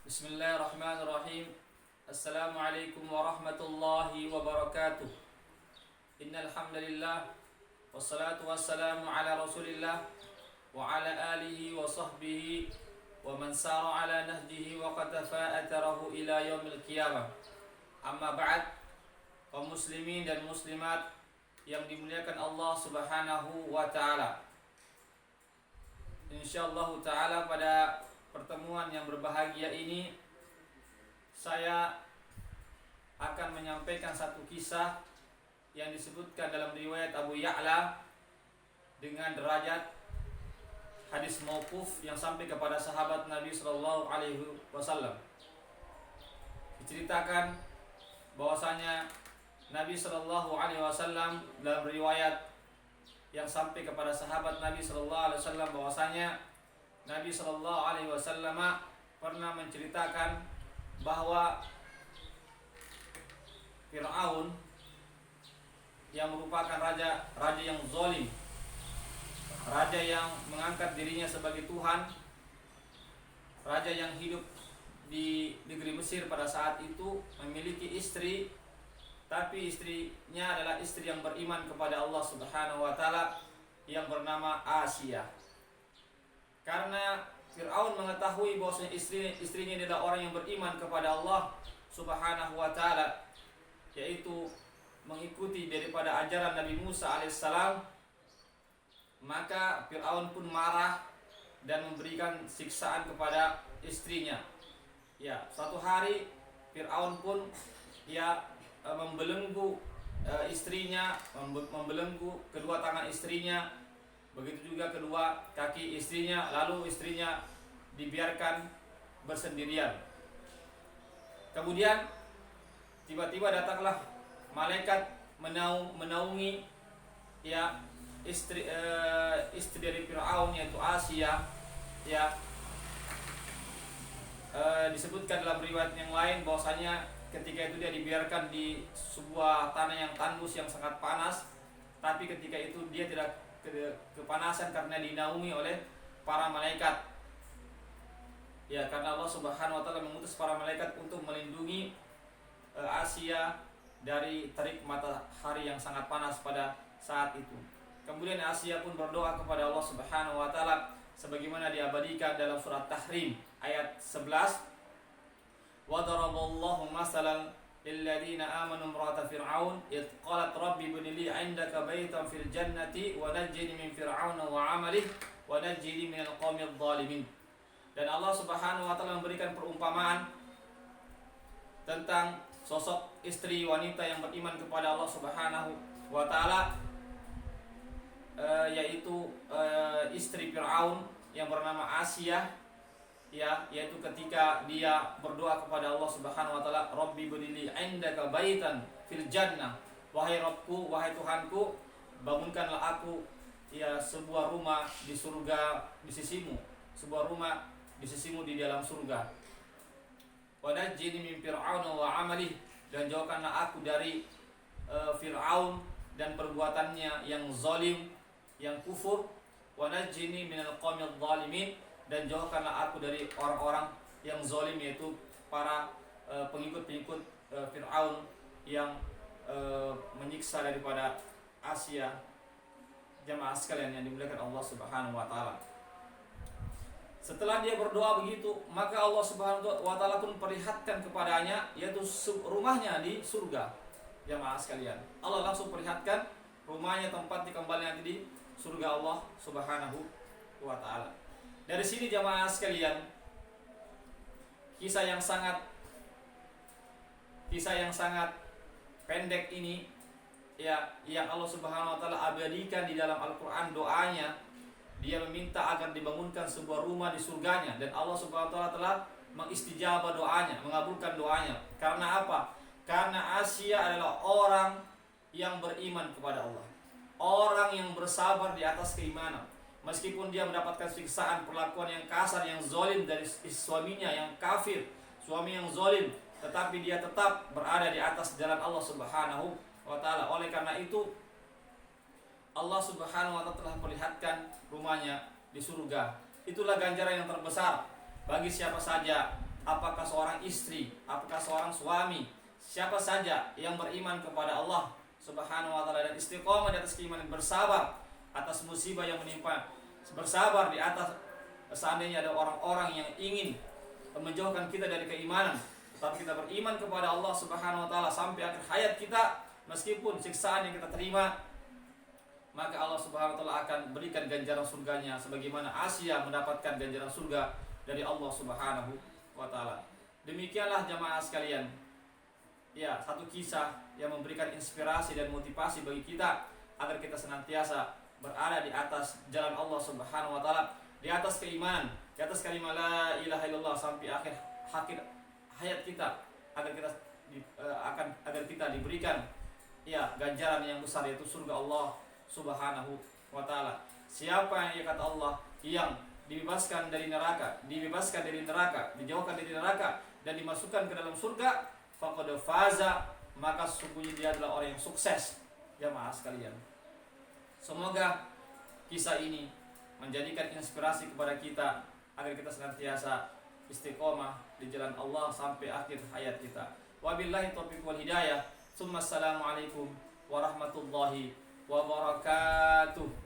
Bismillahirrahmanirrahim. Assalamualaikum warahmatullahi wabarakatuh. Innal hamdalillah wassalatu wassalamu ala Rasulillah wa ala alihi wa sahbihi wa man sara ala nahjihi wa qatafa atharahu ila yaumil qiyamah. Amma ba'd. Kaum muslimin dan muslimat yang dimuliakan Allah Subhanahu wa taala. Insyaallah taala pada pertemuan yang berbahagia ini saya akan menyampaikan satu kisah yang disebutkan dalam riwayat Abu Ya'la dengan derajat hadis mauquf yang sampai kepada sahabat Nabi sallallahu alaihi wasallam. Diceritakan bahwasanya Nabi sallallahu alaihi wasallam dalam riwayat yang sampai kepada sahabat Nabi sallallahu alaihi wasallam bahwasanya Nabi sallallahu alaihi wasallam pernah menceritakan bahwa Fir'aun yang merupakan raja yang zalim, raja yang mengangkat dirinya sebagai Tuhan, raja yang hidup di negeri Mesir pada saat itu memiliki istri, tapi istrinya adalah istri yang beriman kepada Allah Subhanahu wa taala yang bernama Asia. Karena Fir'aun mengetahui bahwasanya istrinya adalah orang yang beriman kepada Allah Subhanahu wa taala, yaitu mengikuti daripada ajaran Nabi Musa alaihissalam, maka Fir'aun pun marah dan memberikan siksaan kepada istrinya. Ya, suatu hari Fir'aun pun membelenggu istrinya, membelenggu kedua tangan istrinya, begitu juga kedua kaki istrinya, lalu istrinya dibiarkan bersendirian. Kemudian tiba-tiba datanglah malaikat menaungi istri dari Fir'aun, yaitu Asia. Disebutkan dalam riwayat yang lain bahwasanya ketika itu dia dibiarkan di sebuah tanah yang tandus yang sangat panas, tapi ketika itu dia tidak kepanasan karena dinaungi oleh para malaikat. Ya, karena Allah Subhanahu wa taala mengutus para malaikat untuk melindungi Asia dari terik matahari yang sangat panas pada saat itu. Kemudian Asia pun berdoa kepada Allah Subhanahu wa taala sebagaimana diabadikan dalam surat Tahrim ayat 11. Wa daraballahu masalan lilladzina amanu imra'ata fir'aun id qalat rabbi ibn li 'indaka baitan fil jannati wa najjini min fir'auna wa 'amalihi wa najjini minal qaumidh dhalimin. Dan Allah Subhanahu wa taala memberikan perumpamaan tentang sosok istri wanita yang beriman kepada Allah Subhanahu wa taala, yaitu istri Fir'aun yang bernama Asia. Yaitu ketika dia berdoa kepada Allah Subhanahu wa taala, Rabbi bnili 'indaka baitan fil jannah, wahai Rabbku, wahai Tuhanku, bangunkanlah aku sebuah rumah di surga di sisimu, sebuah rumah di sisimu di dalam surga. Wa najjini min fir'auna wa 'amalihi, dan jauhkanlah aku dari Fir'aun dan perbuatannya yang zalim, yang kufur. Wa najjini minal qaumidh dhalimin, dan jauhkanlah aku dari orang-orang yang zalim, yaitu para pengikut-pengikut Fir'aun yang menyiksa daripada Asia. Jamaah sekalian yang dimuliakan Allah Subhanahu wa taala. Setelah dia berdoa begitu, maka Allah Subhanahu wa taala pun perlihatkan kepadanya, yaitu rumahnya di surga. Jamaah sekalian, Allah langsung perlihatkan rumahnya, tempat dikembalinya nanti di surga Allah Subhanahu wa taala. Dari sini jamaah sekalian, kisah yang sangat pendek ini yang Allah Subhanahu wa taala abadikan di dalam Al-Qur'an doanya. Dia meminta agar dibangunkan sebuah rumah di surganya, dan Allah Subhanahu wa taala telah mengistijabah doanya, mengabulkan doanya. Karena apa? Karena Asia adalah orang yang beriman kepada Allah, orang yang bersabar di atas keimanan. Meskipun dia mendapatkan siksaan, perlakuan yang kasar, yang zalim dari suaminya yang kafir, suami yang zalim, tetapi dia tetap berada di atas jalan Allah Subhanahu wa taala. Oleh karena itu Allah Subhanahu wa taala telah perlihatkan rumahnya di surga. Itulah ganjaran yang terbesar bagi siapa saja apakah seorang istri, apakah seorang suami, siapa saja yang beriman kepada Allah Subhanahu wa taala dan istiqomah di atas keimanan, bersabar atas musibah yang menimpa, bersabar di atas seandainya ada orang-orang yang ingin menjauhkan kita dari keimanan, tapi kita beriman kepada Allah Subhanahu wa taala sampai akhir hayat kita, meskipun siksaan yang kita terima, maka Allah Subhanahu wa taala akan berikan ganjaran surganya sebagaimana Asia mendapatkan ganjaran surga dari Allah Subhanahu wa taala. Demikianlah jamaah sekalian, ya, satu kisah yang memberikan inspirasi dan motivasi bagi kita agar kita senantiasa berada di atas jalan Allah Subhanahu wa taala, di atas keimanan, di atas kalimat la ilaha illallah sampai akhir hayat kita, agar kita diberikan ya ganjaran yang besar, yaitu surga Allah Subhanahu wa taala. Siapa yang kata Allah yang dibebaskan dari neraka, dijauhkan dari neraka dan dimasukkan ke dalam surga, faqad faza, maka sesungguhnya dia adalah orang yang sukses. Jamaah sekalian, semoga kisah ini menjadikan inspirasi kepada kita agar kita senantiasa istiqomah di jalan Allah sampai akhir hayat kita. Wabillahi taufiq wal hidayah. Assalamualaikum warahmatullahi wabarakatuh.